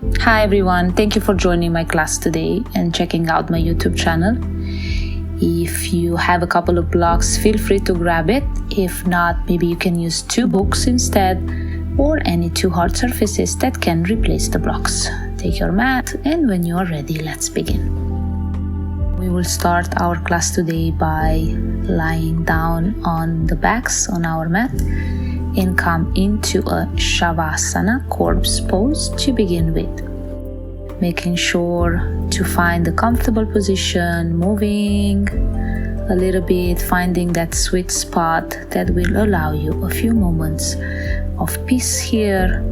Hi everyone, thank you for joining my class today and checking out my YouTube channel. If you have a couple of blocks, feel free to grab it. If not, maybe you can use 2 books instead, or any 2 hard surfaces that can replace the blocks. Take your mat, and when you are ready, let's begin. We will start our class today by lying down on the backs on our mat and come into a Shavasana, corpse pose, to begin with. Making sure to find a comfortable position, moving a little bit, finding that sweet spot that will allow you a few moments of peace here.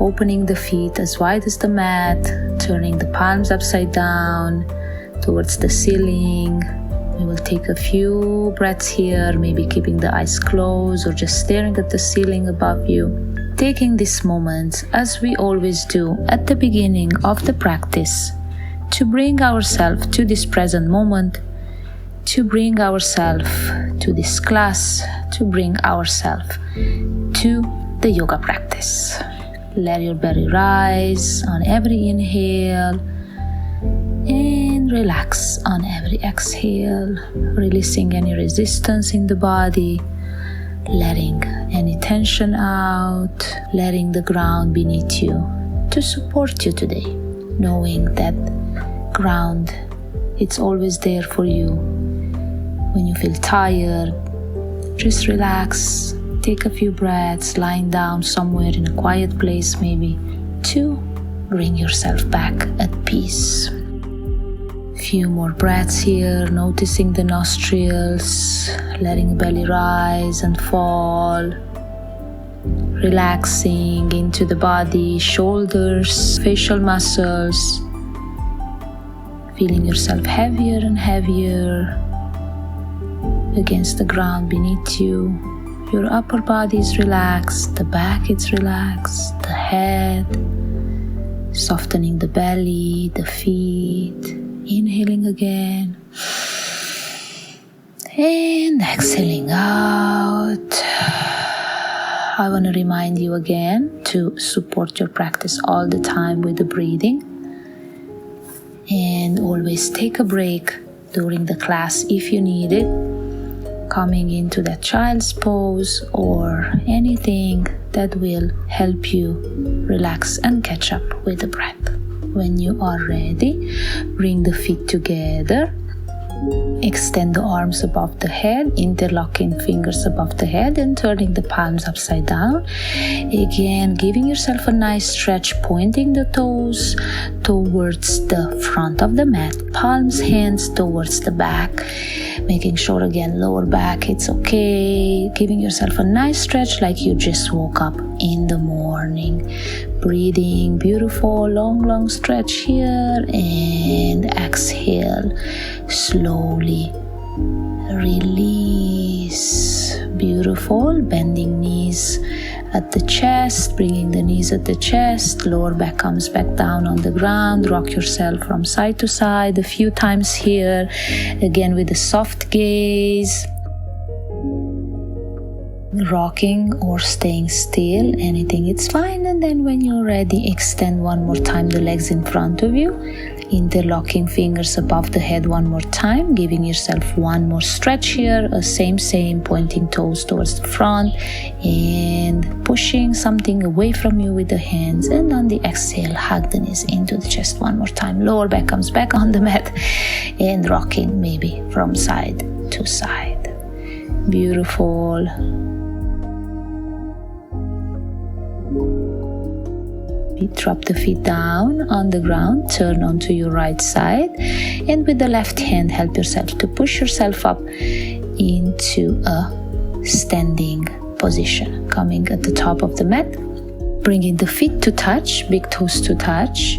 Opening the feet as wide as the mat, turning the palms upside down towards the ceiling. We will take a few breaths here, maybe keeping the eyes closed or just staring at the ceiling above you. Taking this moment, as we always do at the beginning of the practice, to bring ourselves to this present moment, to bring ourselves to this class, to bring ourselves to the yoga practice. Let your belly rise on every inhale and relax on every exhale, releasing any resistance in the body, letting any tension out, letting the ground beneath you to support you today, knowing that ground, it's always there for you. When you feel tired, just relax, take a few breaths, lying down somewhere in a quiet place maybe, to bring yourself back at peace. Few more breaths here, noticing the nostrils, letting the belly rise and fall, relaxing into the body, shoulders, facial muscles, feeling yourself heavier and heavier against the ground beneath you. Your upper body is relaxed, the back is relaxed, the head, softening the belly, the feet. Inhaling again and exhaling out. I want to remind you again to support your practice all the time with the breathing, and always take a break during the class if you need it, coming into that child's pose or anything that will help you relax and catch up with the breath. When you are ready, bring the feet together, extend the arms above the head, interlocking fingers above the head and turning the palms upside down. Again, giving yourself a nice stretch, pointing the toes towards the front of the mat, palms, hands towards the back, making sure again, lower back, it's okay. Giving yourself a nice stretch like you just woke up in the morning. Breathing, beautiful, long stretch here, and exhale. Slowly release. Beautiful. Bending knees at the chest, bringing the knees at the chest. Lower back comes back down on the ground. Rock yourself from side to side a few times here. Again with a soft gaze. Rocking or staying still, anything, it's fine. And then when you're ready, extend one more time the legs in front of you, interlocking fingers above the head one more time, giving yourself one more stretch here, same, pointing toes towards the front and pushing something away from you with the hands. And on the exhale, hug the knees into the chest one more time. Lower back comes back on the mat and rocking maybe from side to side. Beautiful. Drop the feet down on the ground, turn onto your right side, and with the left hand help yourself to push yourself up into a standing position, coming at the top of the mat, bringing the feet to touch, big toes to touch,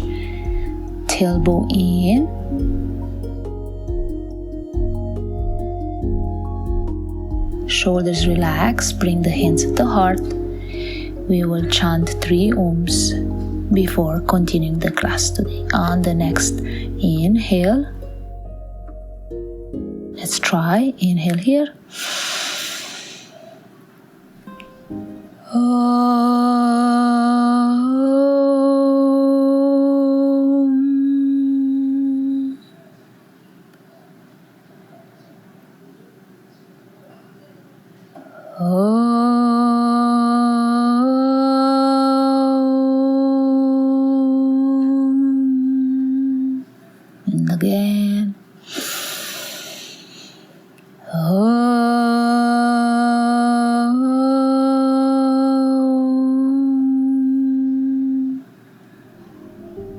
tailbone in, shoulders relax, bring the hands at the heart. We will chant 3 Ohms before continuing the class today. On the next inhale, let's try. Inhale here. And again.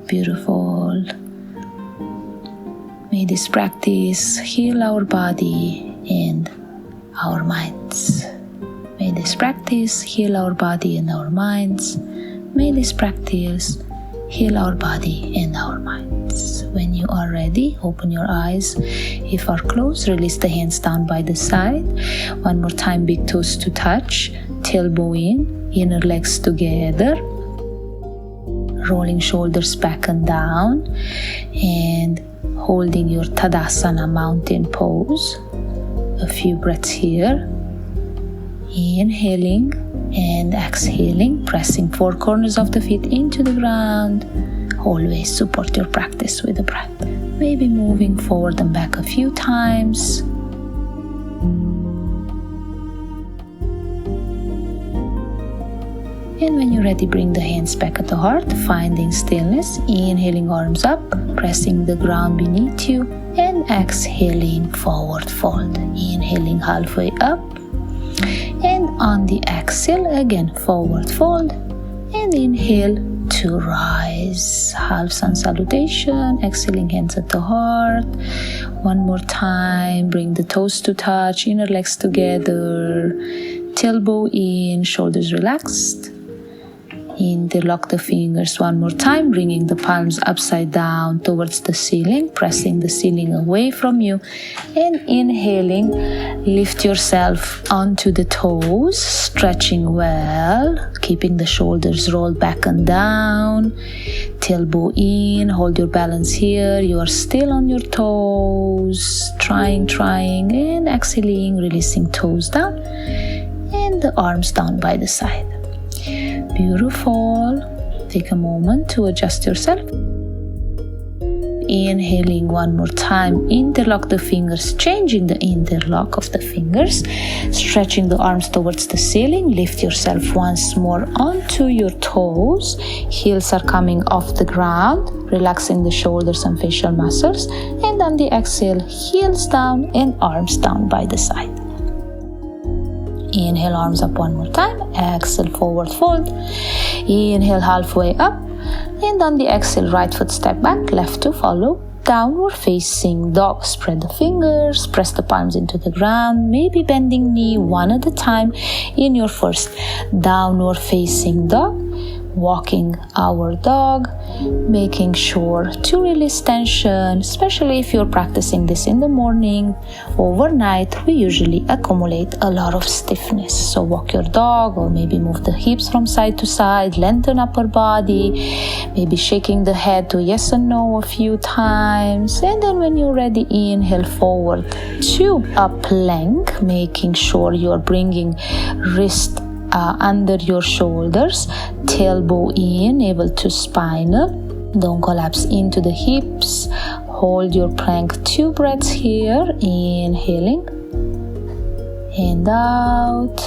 Beautiful. May this practice heal our body and our minds. May this practice heal our body and our minds. May this practice heal our body and our minds. When you are ready, open your eyes. If are closed, release the hands down by the side. One more time, big toes to touch, tailbone in, inner legs together. Rolling shoulders back and down and holding your Tadasana mountain pose. A few breaths here. Inhaling and exhaling, pressing four corners of the feet into the ground. Always support your practice with the breath. Maybe moving forward and back a few times. And when you're ready, bring the hands back at the heart, finding stillness. Inhaling, arms up, pressing the ground beneath you, and exhaling, forward fold. Inhaling halfway up, and on the exhale, again, forward fold, and inhale to rise. Half sun salutation, exhaling, hands at the heart. One more time, bring the toes to touch, inner legs together, tailbone in, shoulders relaxed. Interlock the fingers one more time, bringing the palms upside down towards the ceiling, pressing the ceiling away from you, and inhaling, lift yourself onto the toes, stretching well, keeping the shoulders rolled back and down, tailbone in, hold your balance here, you are still on your toes, trying, and exhaling, releasing toes down, and the arms down by the side. Beautiful. Take a moment to adjust yourself. Inhaling one more time, interlock the fingers, changing the interlock of the fingers, stretching the arms towards the ceiling, lift yourself once more onto your toes, heels are coming off the ground, relaxing the shoulders and facial muscles, and on the exhale, heels down and arms down by the side. Inhale, arms up one more time. Exhale, forward fold. Inhale, halfway up. And on the exhale, right foot step back, left to follow. Downward facing dog. Spread the fingers, press the palms into the ground, maybe bending knee one at a time in your first downward facing dog. Walking our dog, making sure to release tension, especially if you're practicing this in the morning. Overnight, we usually accumulate a lot of stiffness. So walk your dog, or maybe move the hips from side to side, lengthen upper body, maybe shaking the head to yes and no a few times. And then when you're ready, inhale forward to a plank, making sure you're bringing wrist under your shoulders, tailbone in, navel to spinal. Don't collapse into the hips. Hold your plank 2 breaths here. Inhaling and out.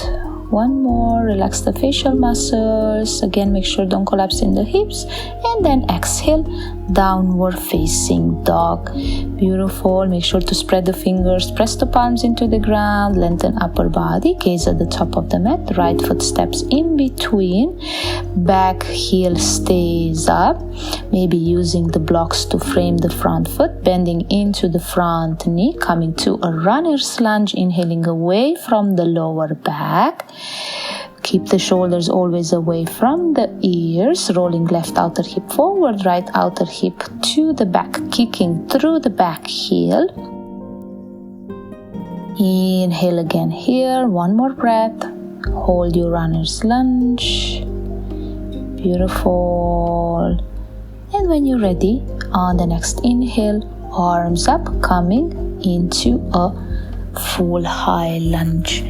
One more. Relax the facial muscles. Again, make sure don't collapse in the hips. And then exhale, downward facing dog. Beautiful. Make sure to spread the fingers, press the palms into the ground, lengthen upper body, gaze at the top of the mat, right foot steps in between, back heel stays up, maybe using the blocks to frame the front foot, bending into the front knee, coming to a runner's lunge, inhaling away from the lower back. Keep the shoulders always away from the ears, rolling left outer hip forward, right outer hip to the back, kicking through the back heel. Inhale again here, one more breath. Hold your runner's lunge. Beautiful. And when you're ready, on the next inhale, arms up, coming into a full high lunge.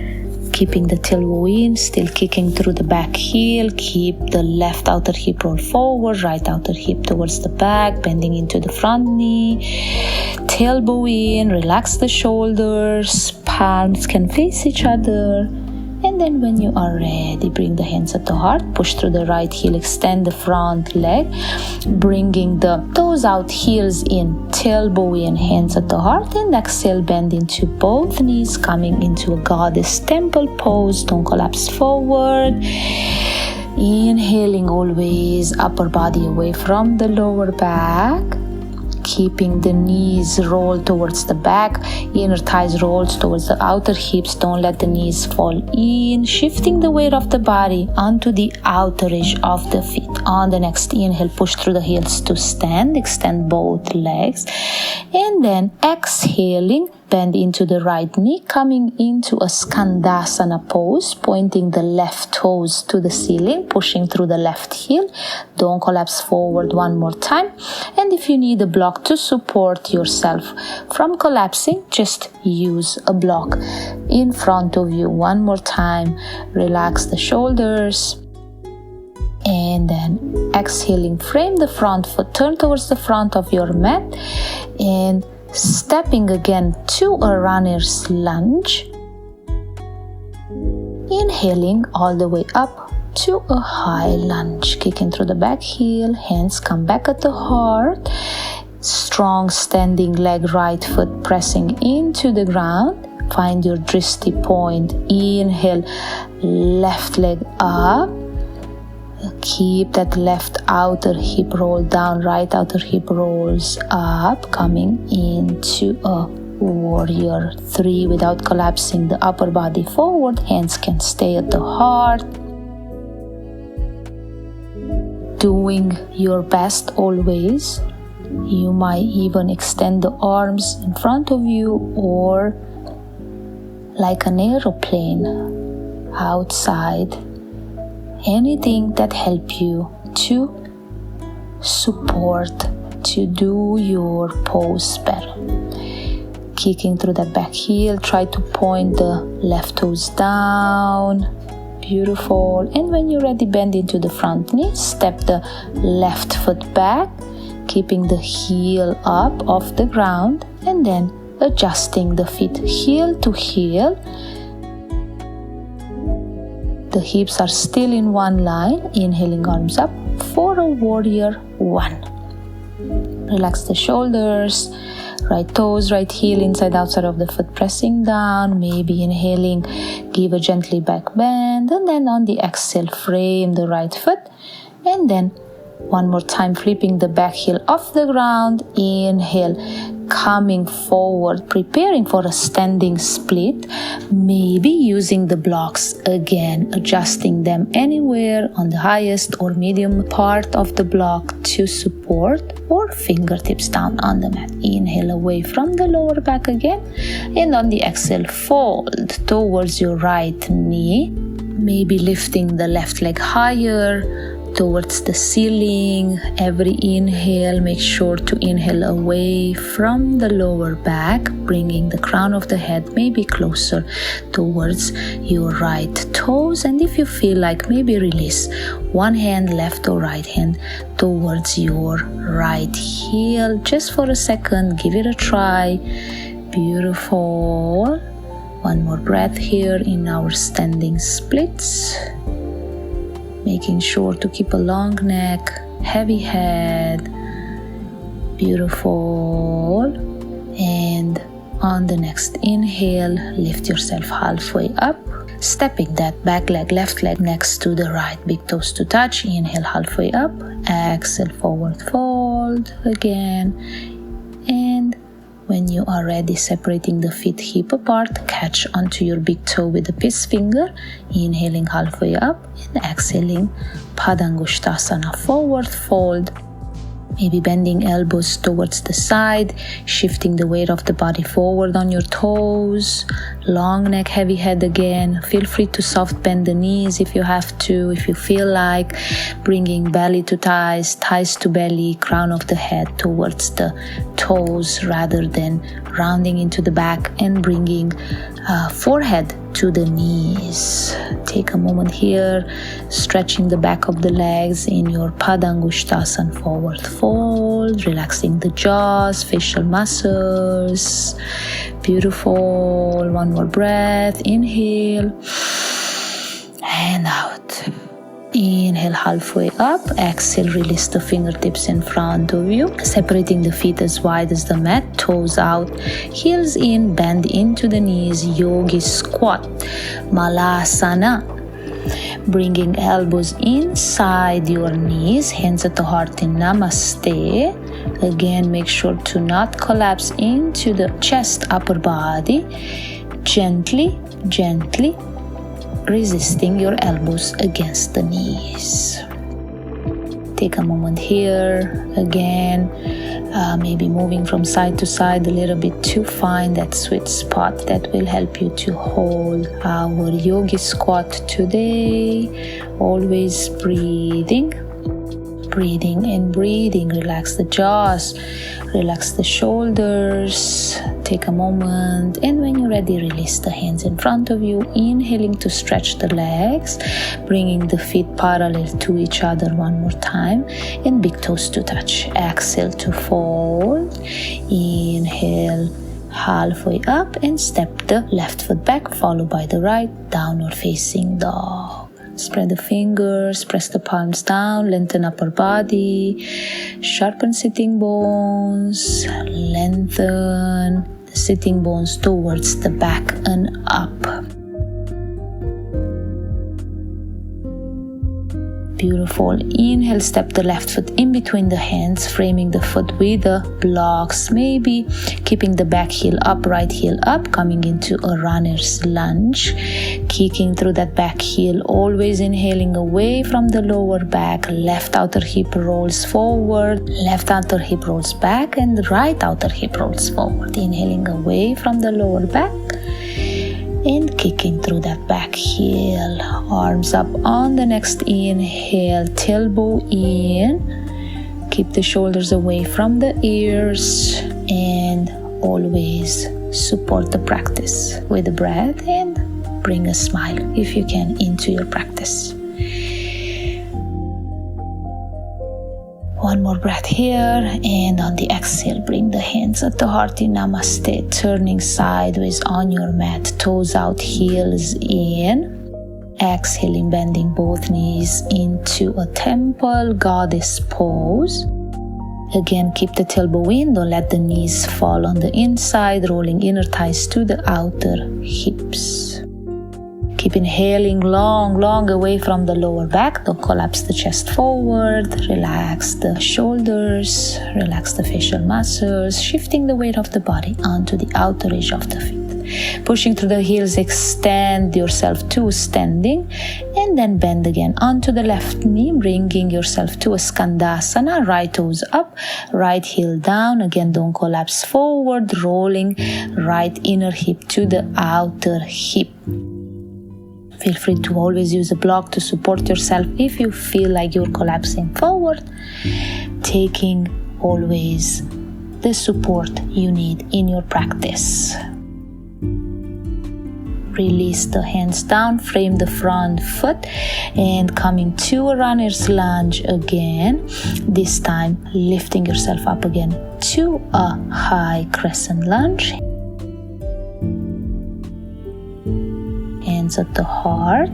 Keeping the tailbone in, still kicking through the back heel. Keep the left outer hip roll forward, right outer hip towards the back, bending into the front knee. Tailbone in, relax the shoulders, palms can face each other. And then when you are ready, bring the hands at the heart, push through the right heel, extend the front leg, bringing the toes out, heels in, tailbone in, hands at the heart, and exhale, bend into both knees, coming into a goddess temple pose. Don't collapse forward. Inhaling always, upper body away from the lower back. Keeping the knees rolled towards the back, inner thighs rolled towards the outer hips. Don't let the knees fall in. Shifting the weight of the body onto the outer edge of the feet. On the next inhale, push through the heels to stand. Extend both legs. And then exhaling, bend into the right knee, coming into a Skandasana pose, pointing the left toes to the ceiling, pushing through the left heel. Don't collapse forward. One more time. And if you need a block to support yourself from collapsing, just use a block in front of you. One more time. Relax the shoulders. And then exhaling, frame the front foot, turn towards the front of your mat, and stepping again to a runner's lunge. Inhaling all the way up to a high lunge, kicking through the back heel, hands come back at the heart. Strong standing leg, right foot pressing into the ground. Find your drishti point. Inhale, left leg up. Keep that left outer hip roll down, right outer hip rolls up, coming into a warrior 3 without collapsing the upper body forward. Hands can stay at the heart. Doing your best always. You might even extend the arms in front of you, or like an aeroplane outside. Anything that helps you to support, to do your pose better. Kicking through that back heel, try to point the left toes down. Beautiful. And when you're ready, bend into the front knee, step the left foot back, keeping the heel up off the ground, and then adjusting the feet heel to heel. The hips are still in one line. Inhaling, arms up for a warrior 1. Relax the shoulders, right toes, right heel inside outside of the foot pressing down. Maybe inhaling, give a gently back bend, and then on the exhale, frame the right foot, and then one more time, flipping the back heel off the ground. Inhale, coming forward, preparing for a standing split. Maybe using the blocks again, adjusting them anywhere on the highest or medium part of the block to support, or fingertips down on the mat. Inhale away from the lower back again, and on the exhale, fold towards your right knee. Maybe lifting the left leg higher towards the ceiling. Every inhale, make sure to inhale away from the lower back, bringing the crown of the head maybe closer towards your right toes. And if you feel like, maybe release one hand, left or right hand, towards your right heel. Just for a second, give it a try. Beautiful. One more breath here in our standing splits. Making sure to keep a long neck, heavy head. Beautiful. And on the next inhale, lift yourself halfway up, stepping that back leg, left leg next to the right, big toes to touch. Inhale halfway up, exhale forward fold again. And when you are ready, separating the feet hip apart, catch onto your big toe with the peace finger. Inhaling halfway up and exhaling Padangusthasana, forward fold. Maybe bending elbows towards the side, shifting the weight of the body forward on your toes. Long neck, heavy head again. Feel free to soft bend the knees if you have to, if you feel like. Bringing belly to thighs, thighs to belly, crown of the head towards the toes rather than rounding into the back, and bringing forehead to the knees. Take a moment here, stretching the back of the legs in your Padangusthasana, forward fold, relaxing the jaws, facial muscles. Beautiful. One more breath. Inhale. and out. Inhale halfway up, exhale, release the fingertips in front of you, separating the feet as wide as the mat, toes out, heels in, bend into the knees, yogi squat, malasana. Bringing elbows inside your knees, hands at the heart in namaste. Again, make sure to not collapse into the chest, upper body. Gently, gently resisting your elbows against the knees. Take a moment here, again, maybe moving from side to side a little bit to find that sweet spot that will help you to hold our yogi squat today. Always breathing and breathing. Relax the jaws, relax the shoulders. Take a moment, and when you're ready, release the hands in front of you, inhaling to stretch the legs, bringing the feet parallel to each other one more time, and big toes to touch. Exhale to fold. Inhale halfway up and step the left foot back, followed by the right, downward facing dog. Spread the fingers, press the palms down, lengthen upper body, sharpen sitting bones, lengthen the sitting bones towards the back and up. Beautiful. Inhale, step the left foot in between the hands, framing the foot with the blocks, maybe keeping the back heel up, right heel up, coming into a runner's lunge, kicking through that back heel, always inhaling away from the lower back, left outer hip rolls forward, left outer hip rolls back, and right outer hip rolls forward, inhaling away from the lower back, and kicking through that back heel. Arms up on the next inhale, tailbone in. Keep the shoulders away from the ears, and always support the practice with the breath and bring a smile if you can into your practice. One more breath here, and on the exhale, bring the hands at the heart in namaste, turning sideways on your mat, toes out, heels in. Exhaling, bending both knees into a temple goddess pose. Again, keep the tailbone in, don't let the knees fall on the inside, rolling inner thighs to the outer hips. Keep inhaling long away from the lower back. Don't collapse the chest forward. Relax the shoulders. Relax the facial muscles. Shifting the weight of the body onto the outer edge of the feet. Pushing through the heels, extend yourself to standing. And then bend again onto the left knee, bringing yourself to a skandasana. Right toes up, right heel down. Again, don't collapse forward. Rolling right inner hip to the outer hip. Feel free to always use a block to support yourself if you feel like you're collapsing forward, taking always the support you need in your practice. Release the hands down, frame the front foot, and coming to a runner's lunge again. This time, lifting yourself up again to a high crescent lunge. Hands at the heart.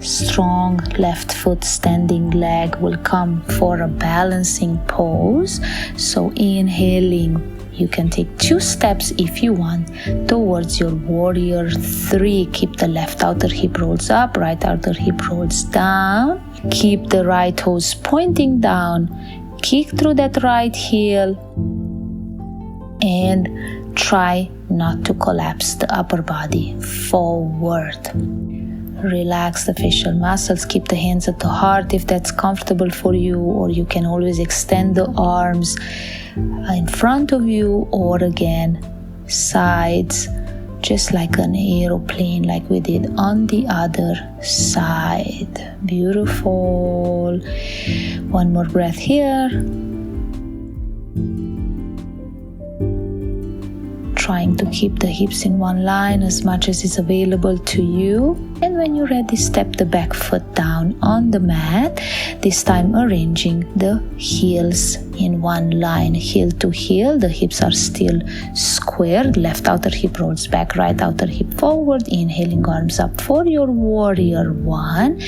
Strong left foot, standing leg will come for a balancing pose. So inhaling, you can take 2 steps if you want towards your warrior 3. Keep the left outer hip rolls up, right outer hip rolls down. Keep the right toes pointing down. Kick through that right heel and try not to collapse the upper body forward. Relax the facial muscles. Keep the hands at the heart if that's comfortable for you, or you can always extend the arms in front of you, or again sides, just like an aeroplane, like we did on the other side. Beautiful. One more breath here. Trying to keep the hips in one line as much as is available to you. And when you're ready, step the back foot down on the mat, this time arranging the heels in one line, heel to heel. The hips are still squared. Left outer hip rolls back, right outer hip forward. Inhaling, arms up for your warrior one.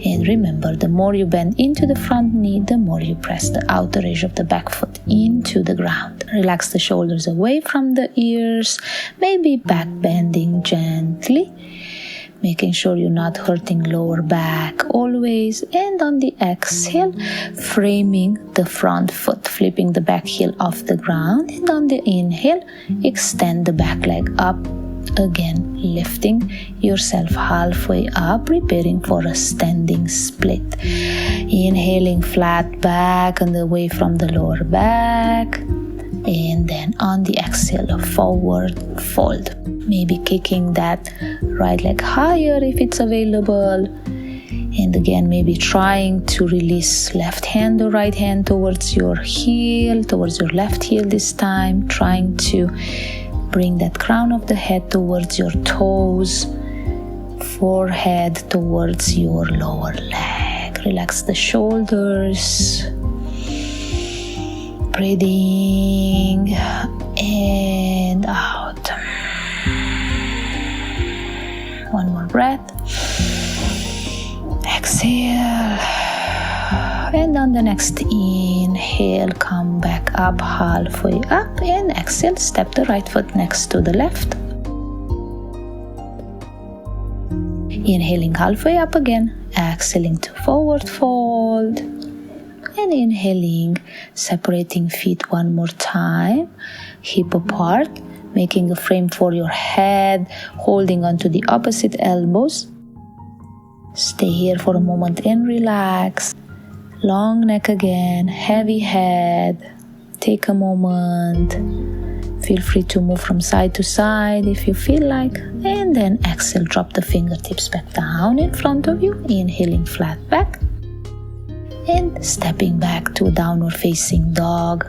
And remember, the more you bend into the front knee, the more you press the outer edge of the back foot into the ground. Relax the shoulders away from the ears, maybe back bending gently, making sure you're not hurting lower back always. And on the exhale, framing the front foot, flipping the back heel off the ground. And on the inhale, extend the back leg up again, lifting yourself halfway up, preparing for a standing split. Inhaling, flat back and away from the lower back. And then on the exhale, forward fold. Maybe kicking that right leg higher if it's available. And again, maybe trying to release left hand or right hand towards your heel, towards your left heel this time. Trying to bring that crown of the head towards your toes, forehead towards your lower leg. Relax the shoulders. Breathing and out. One more breath. Exhale. And on the next inhale, come back up halfway up. And exhale, step the right foot next to the left. Inhaling halfway up again. Exhaling to forward fold. And inhaling, separating feet one more time, hip apart, making a frame for your head, holding onto the opposite elbows. Stay here for a moment and relax. Long neck again, heavy head. Take a moment. Feel free to move from side to side if you feel like. And then exhale, drop the fingertips back down in front of you. Inhaling, flat back. And stepping back to a downward facing dog.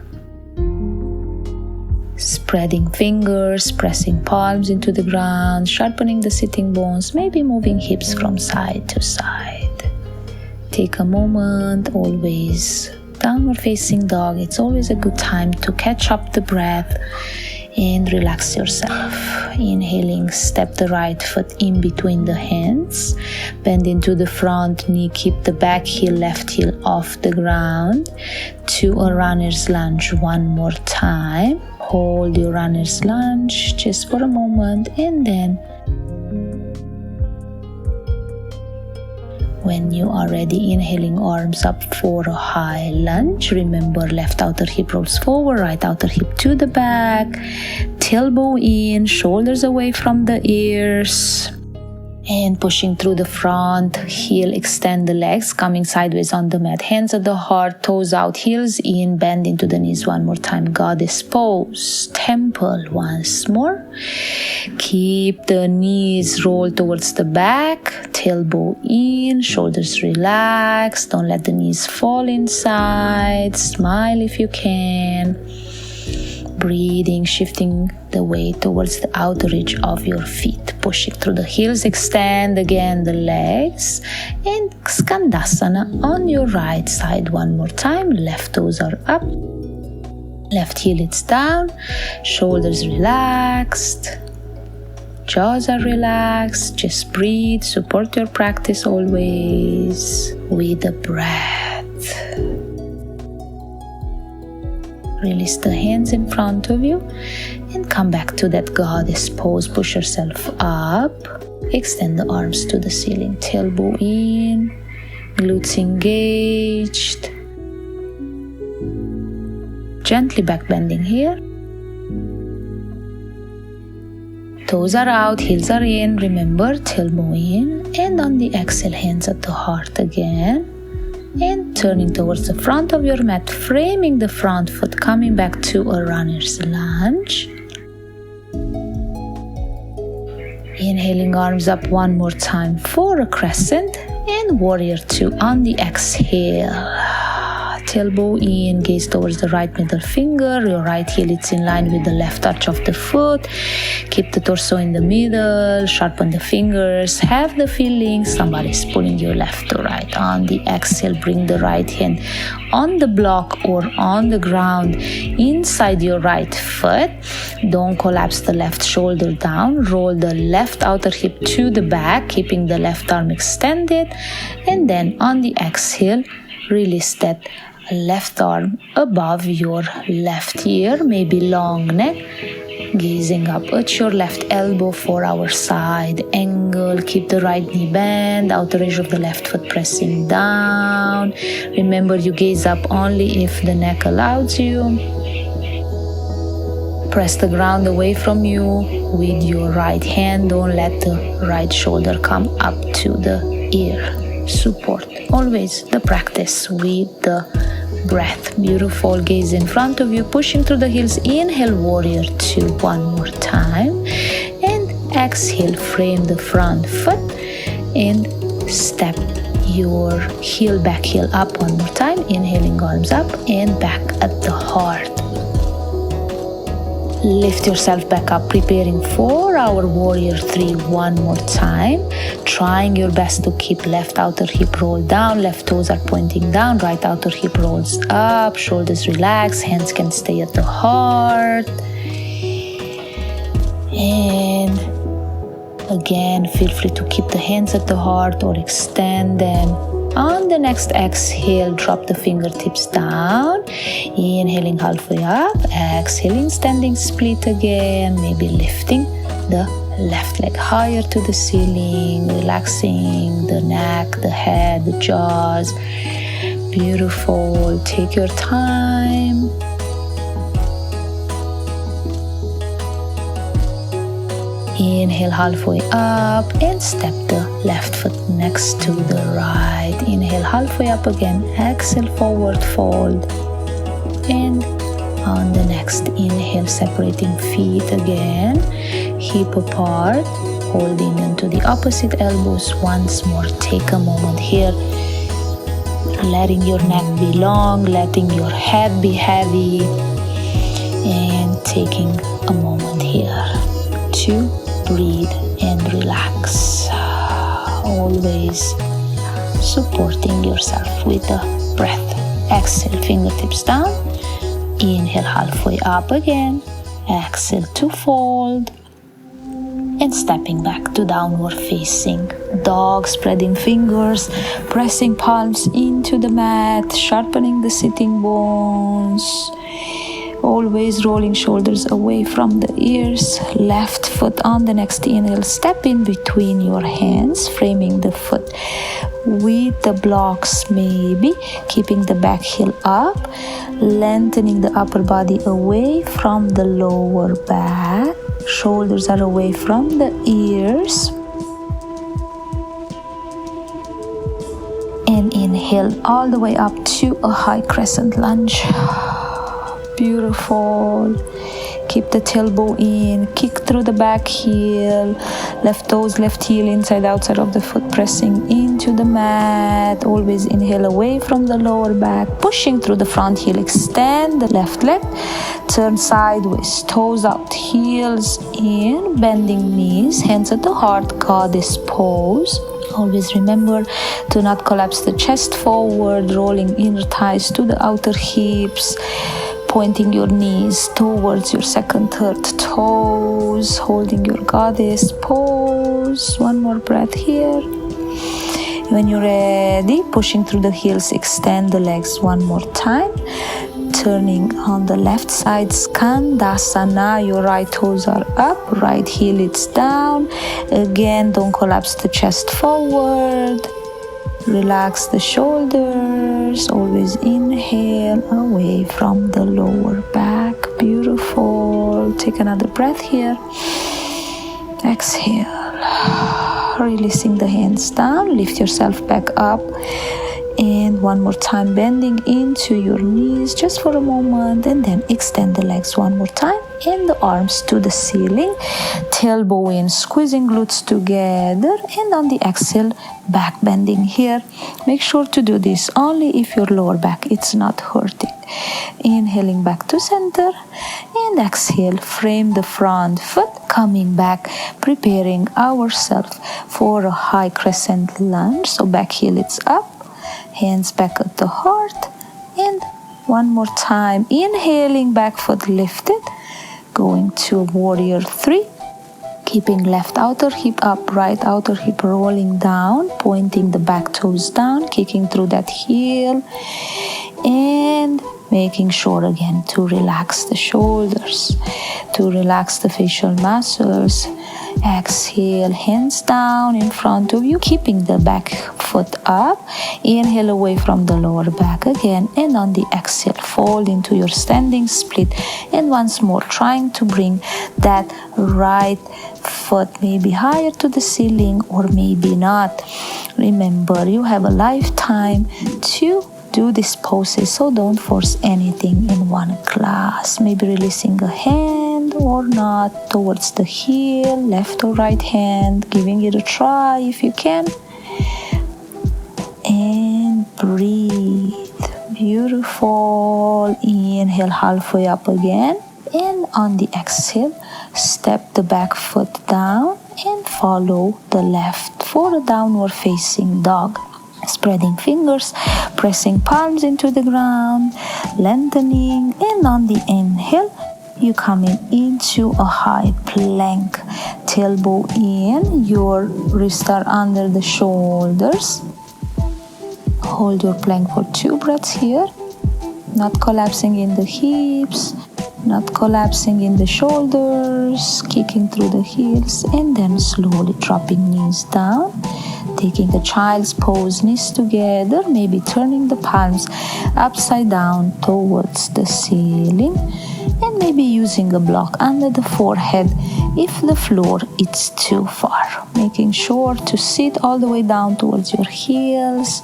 Spreading fingers, pressing palms into the ground, sharpening the sitting bones, maybe moving hips from side to side. Take a moment, always downward facing dog. It's always a good time to catch up the breath and relax yourself. Inhaling, step the right foot in between the hands, bend into the front knee, keep the back heel, left heel off the ground to a runner's lunge one more time. Hold your runner's lunge just for a moment, and then when you are ready, inhaling, arms up for a high lunge. Remember, left outer hip rolls forward, right outer hip to the back, tailbone in, shoulders away from the ears. And pushing through the front, heel, extend the legs, coming sideways on the mat. Hands at the heart, toes out, heels in, bend into the knees one more time. Goddess pose, temple once more. Keep the knees rolled towards the back, tailbone in, shoulders relaxed. Don't let the knees fall inside. Smile if you can. Breathing, shifting the weight towards the outer edge of your feet. Pushing through the heels, extend again the legs. And Skandasana on your right side one more time. Left toes are up. Left heel is down. Shoulders relaxed. Jaws are relaxed. Just breathe. Support your practice always with the breath. Release the hands in front of you and come back to that goddess pose. Push yourself up. Extend the arms to the ceiling. Tailbone in. Glutes engaged. Gently back bending here. Toes are out, heels are in. Remember, tailbone in. And on the exhale, hands at the heart again. And turning towards the front of your mat, framing the front foot, coming back to a runner's lunge. Inhaling, arms up one more time for a crescent, and warrior two on the exhale. elbow in, gaze towards the right middle finger. Your right heel is in line with the left arch of the foot. Keep the torso in the middle, sharpen the fingers, have the feeling somebody's pulling you left to right. On the exhale, bring the right hand on the block or on the ground inside your right foot. Don't collapse the left shoulder down. Roll the left outer hip to the back, keeping the left arm extended. And then on the exhale, release that left arm above your left ear, maybe long neck. Gazing up at your left elbow for our side angle. Keep the right knee bent, outer edge of the left foot pressing down. Remember, you gaze up only if the neck allows you. Press the ground away from you with your right hand. Don't let the right shoulder come up to the ear. Support always the practice with the breath. Beautiful. Gaze in front of you, pushing through the heels. Inhale, warrior two one more time, and exhale, frame the front foot and step your heel back, heel up one more time. Inhaling, arms up and back at the heart. Lift yourself back up, preparing for our warrior three one more time. Trying your best to keep left outer hip rolled down, left toes are pointing down, right outer hip rolls up, shoulders relax, hands can stay at the heart. And again, feel free to keep the hands at the heart or extend them. On the next exhale, drop the fingertips down. Inhaling halfway up, exhaling, standing split again, maybe lifting the left leg higher to the ceiling, relaxing the neck, the head, the jaws. Beautiful. Take your time. Inhale halfway up and step the left foot next to the right. Inhale halfway up again. Exhale, forward fold. And on the next inhale, separating feet again. Hip apart. Holding into the opposite elbows once more. Take a moment here. Letting your neck be long. Letting your head be heavy. And taking a moment here to breathe and relax. Always supporting yourself with the breath. Exhale, fingertips down. Inhale halfway up again. Exhale to fold. And stepping back to downward facing dog, spreading fingers, pressing palms into the mat, sharpening the sitting bones. Always rolling shoulders away from the ears. Left foot on the next inhale. Step in between your hands, framing the foot with the blocks maybe. Keeping the back heel up. Lengthening the upper body away from the lower back. Shoulders are away from the ears. And inhale all the way up to a high crescent lunge. Beautiful. Keep the tailbone in, kick through the back heel, left toes, left heel inside outside of the foot, pressing into the mat. Always inhale away from the lower back, pushing through the front heel, extend the left leg, turn sideways, toes out, heels in, bending knees, hands at the heart, goddess pose. Always remember to not collapse the chest forward, rolling inner thighs to the outer hips, pointing your knees towards your second, third toes, holding your goddess pose. One more breath here. When you're ready, pushing through the heels, extend the legs one more time. Turning on the left side, Skandasana. Your right toes are up, right heel is down. Again, don't collapse the chest forward. Relax the shoulders. Always inhale away from the lower back. Beautiful. Take another breath here. Exhale. Releasing the hands down. Lift yourself back up. And one more time, bending into your knees just for a moment, and then extend the legs one more time and the arms to the ceiling, tailbone in, squeezing glutes together, and on the exhale, back bending here. Make sure to do this only if your lower back it's not hurting. Inhaling back to center, and exhale, frame the front foot, coming back, preparing ourselves for a high crescent lunge. So back heel it's up, hands back at the heart, and one more time, inhaling, back foot lifted, going to warrior 3, keeping left outer hip up, right outer hip rolling down, pointing the back toes down, kicking through that heel, and making sure again to relax the shoulders, to relax the facial muscles. Exhale, hands down in front of you, keeping the back foot up. Inhale away from the lower back again, and on the exhale, fold into your standing split. And once more, trying to bring that right foot maybe higher to the ceiling or maybe not. Remember, you have a lifetime to do these poses, so don't force anything in one class. Maybe releasing a hand or not towards the heel, left or right hand, giving it a try if you can. And breathe. Beautiful. Inhale halfway up again, and on the exhale, step the back foot down and follow the left for a downward facing dog. Spreading fingers, pressing palms into the ground, lengthening, and on the inhale, you coming into a high plank. Tailbone in, your wrists are under the shoulders. Hold your plank for 2 breaths here, not collapsing in the hips, not collapsing in the shoulders, kicking through the heels, and then slowly dropping knees down. Taking a child's pose, knees together, maybe turning the palms upside down towards the ceiling, and maybe using a block under the forehead if the floor is too far. Making sure to sit all the way down towards your heels.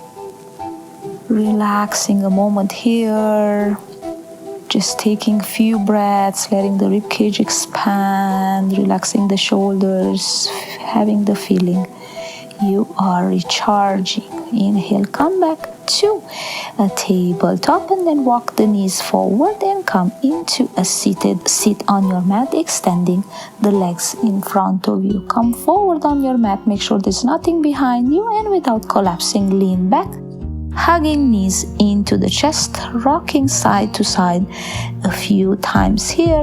Relaxing a moment here. Just taking a few breaths, letting the ribcage expand, relaxing the shoulders, having the feeling you are recharging. Inhale, come back to a tabletop, and then walk the knees forward and come into a seated sit on your mat, extending the legs in front of you. Come forward on your mat, make sure there's nothing behind you, and without collapsing, lean back, hugging knees into the chest, rocking side to side a few times here.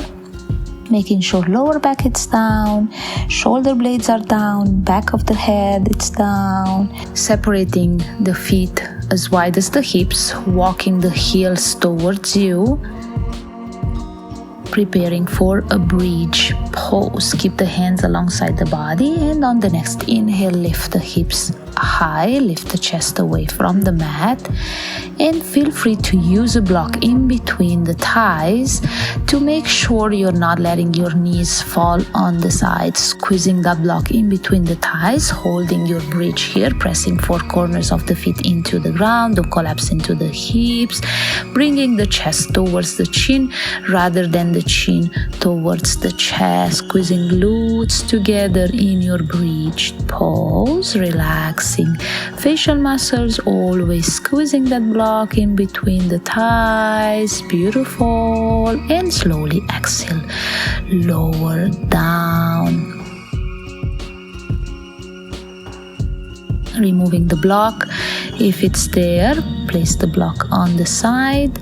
Making sure lower back it's down, shoulder blades are down, back of the head it's down. Separating the feet as wide as the hips, walking the heels towards you. Preparing for a bridge pose. Keep the hands alongside the body, and on the next inhale, lift the hips high, lift the chest away from the mat, and feel free to use a block in between the thighs to make sure you're not letting your knees fall on the sides. Squeezing that block in between the thighs, holding your bridge here, pressing 4 corners of the feet into the ground. Don't collapse into the hips, bringing the chest towards the chin rather than the chin towards the chest. Squeezing glutes together in your bridge pose, relaxing facial muscles, always squeezing that block in between the thighs. Beautiful. And slowly exhale, lower down. Removing the block. If it's there, place the block on the side.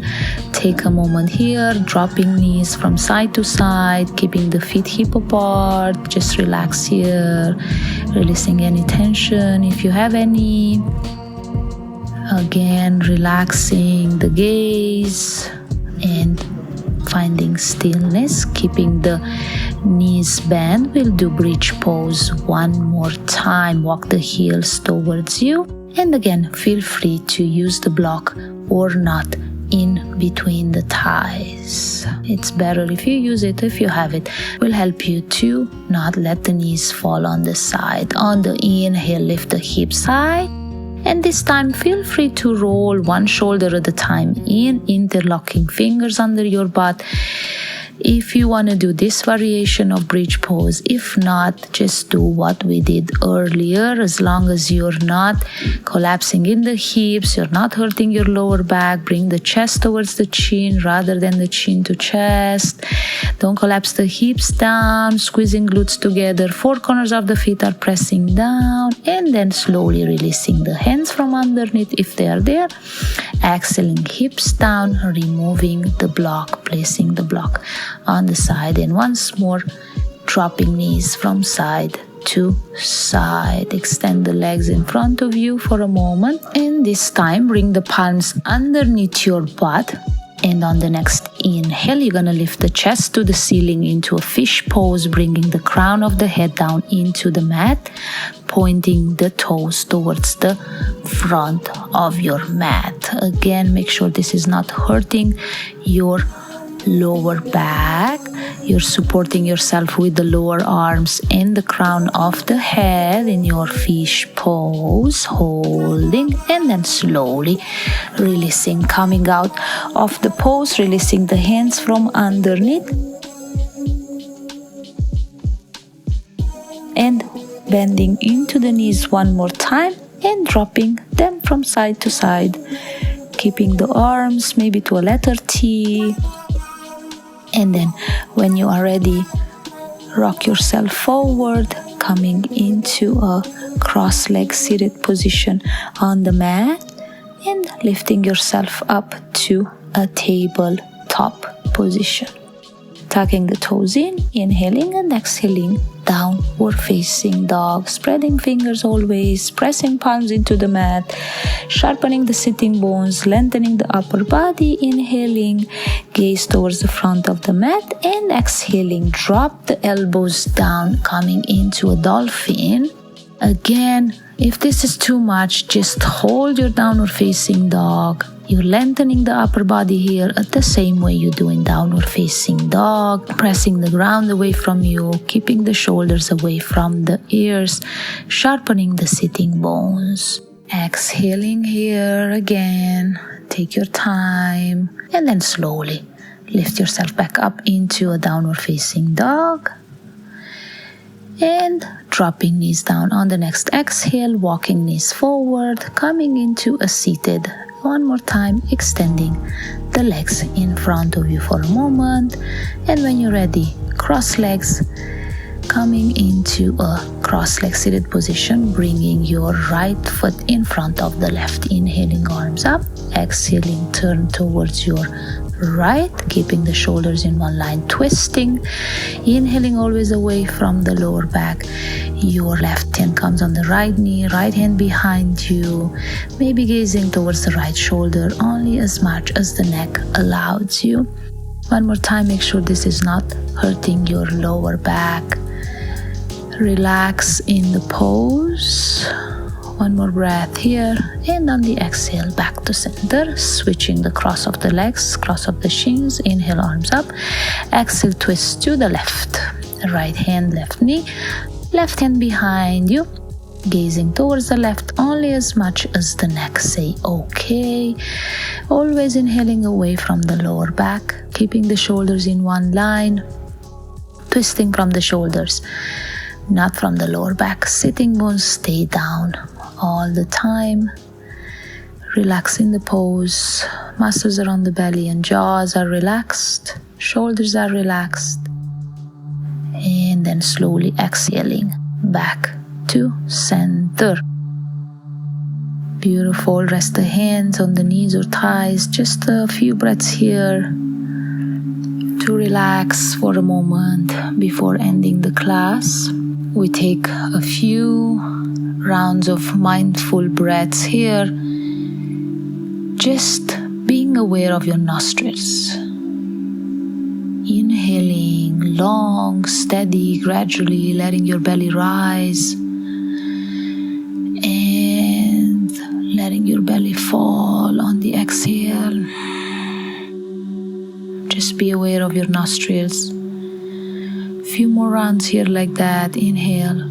Take a moment here, dropping knees from side to side, keeping the feet hip apart. Just relax here, releasing any tension if you have any. Again, relaxing the gaze and finding stillness, keeping the knees bent. We'll do bridge pose one more time. Walk the heels towards you, and again, feel free to use the block or not in between the thighs. It's better if you use it, if you have it. Will help you to not let the knees fall on the side. On the inhale, lift the hips high, And this time, feel free to roll one shoulder at a time in, interlocking fingers under your butt. If you want to do this variation of bridge pose, if not, just do what we did earlier. As long as you're not collapsing in the hips, you're not hurting your lower back, bring the chest towards the chin rather than the chin to chest. Don't collapse the hips down, squeezing glutes together. Four corners of the feet are pressing down, and then slowly releasing the hands from underneath if they are there. Exhaling, hips down, removing the block, placing the block on the side, and once more dropping knees from side to side. Extend the legs in front of you for a moment, and this time bring the palms underneath your butt. And on the next inhale, you're gonna lift the chest to the ceiling into a fish pose, bringing the crown of the head down into the mat, pointing the toes towards the front of your mat. Again, make sure this is not hurting your lower back. You're supporting yourself with the lower arms and the crown of the head in your fish pose, holding, and then slowly releasing, coming out of the pose, releasing the hands from underneath, and bending into the knees one more time and dropping them from side to side, keeping the arms maybe to a letter T. And then when you are ready, rock yourself forward, coming into a cross-leg seated position on the mat, and lifting yourself up to a tabletop position. Tucking the toes in, inhaling and exhaling, downward facing dog, spreading fingers always, pressing palms into the mat, sharpening the sitting bones, lengthening the upper body, inhaling, gaze towards the front of the mat, and exhaling, drop the elbows down, coming into a dolphin. Again, if this is too much, just hold your downward facing dog. You're lengthening the upper body here at the same way you do in downward facing dog, pressing the ground away from you, keeping the shoulders away from the ears, sharpening the sitting bones. Exhaling here again, take your time, and then slowly lift yourself back up into a downward facing dog. And dropping knees down on the next exhale, walking knees forward, coming into a seated. One more time, extending the legs in front of you for a moment. And when you're ready, cross legs, coming into a cross-leg seated position, bringing your right foot in front of the left. Inhaling, arms up. Exhaling, turn towards your right, keeping the shoulders in one line, twisting. Inhaling, always away from the lower back. Your left hand comes on the right knee, right hand behind you, maybe gazing towards the right shoulder only as much as the neck allows you. One more time, make sure this is not hurting your lower back. Relax in the pose. One more breath here, and on the exhale, back to center, switching the cross of the legs, cross of the shins. Inhale, arms up. Exhale, twist to the left. Right hand, left knee, left hand behind you, gazing towards the left only as much as the neck say okay. Always inhaling away from the lower back, keeping the shoulders in one line, twisting from the shoulders, not from the lower back. Sitting bones stay down all the time. Relaxing the pose. Muscles around the belly and jaws are relaxed. Shoulders are relaxed. And then slowly exhaling back to center. Beautiful. Rest the hands on the knees or thighs. Just a few breaths here to relax for a moment before ending the class. We take a few rounds of mindful breaths here, just being aware of your nostrils. Inhaling long, steady, gradually letting your belly rise, and letting your belly fall on the exhale. Just be aware of your nostrils. Few more rounds here like that. Inhale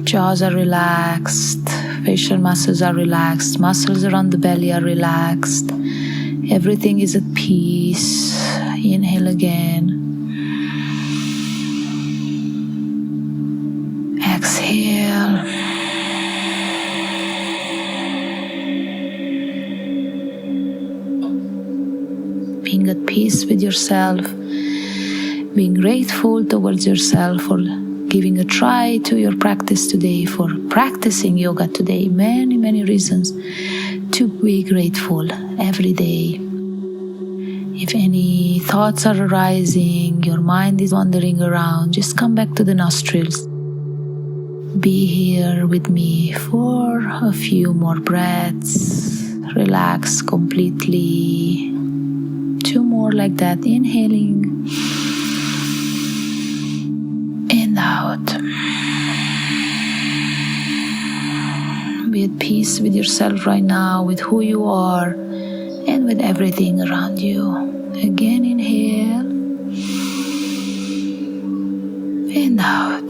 Jaws are relaxed, facial muscles are relaxed, muscles around the belly are relaxed. Everything is at peace. Inhale again. Exhale. Being at peace with yourself, being grateful towards yourself for giving a try to your practice today, for practicing yoga today. Many, many reasons to be grateful every day. If any thoughts are arising, your mind is wandering around, just come back to the nostrils. Be here with me for a few more breaths. Relax completely. 2 more like that. Inhaling and out. Be at peace with yourself right now, with who you are and with everything around you. Again, inhale and out.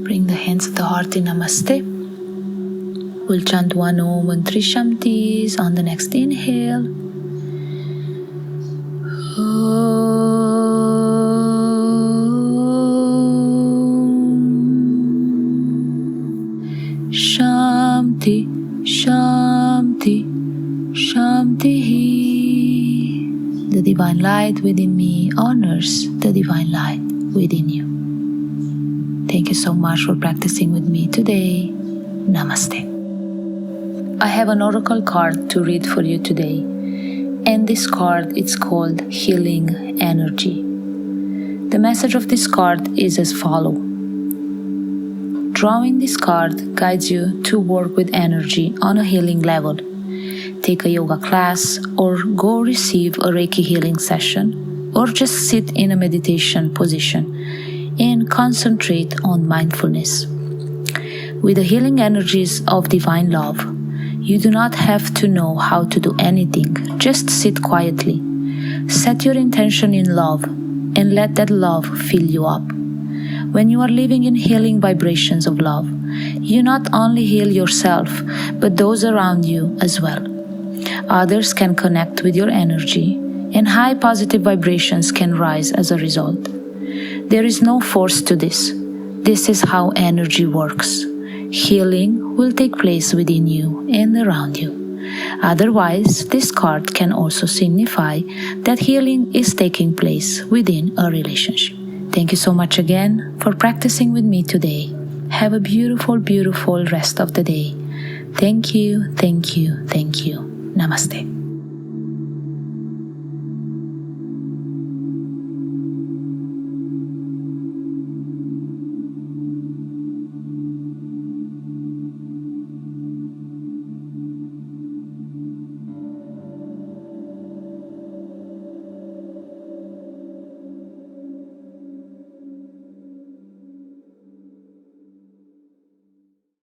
Bring the hands at the heart in Namaste. We'll chant 1 Om and 3 Shantis on the next inhale. Shanti, Shanti, Shanti. The divine light within me honors the divine light within you. Thank you so much for practicing with me today. Namaste. I have an oracle card to read for you today, and this card is called Healing Energy. The message of this card is as follows. Drawing this card guides you to work with energy on a healing level. Take a yoga class or go receive a Reiki healing session, or just sit in a meditation position and concentrate on mindfulness. With the healing energies of divine love, you do not have to know how to do anything, just sit quietly. Set your intention in love and let that love fill you up. When you are living in healing vibrations of love, you not only heal yourself, but those around you as well. Others can connect with your energy, and high positive vibrations can rise as a result. There is no force to this. This is how energy works. Healing will take place within you and around you. Otherwise, this card can also signify that healing is taking place within a relationship. Thank you so much again for practicing with me today. Have a beautiful, beautiful rest of the day. Thank you, thank you, thank you. Namaste.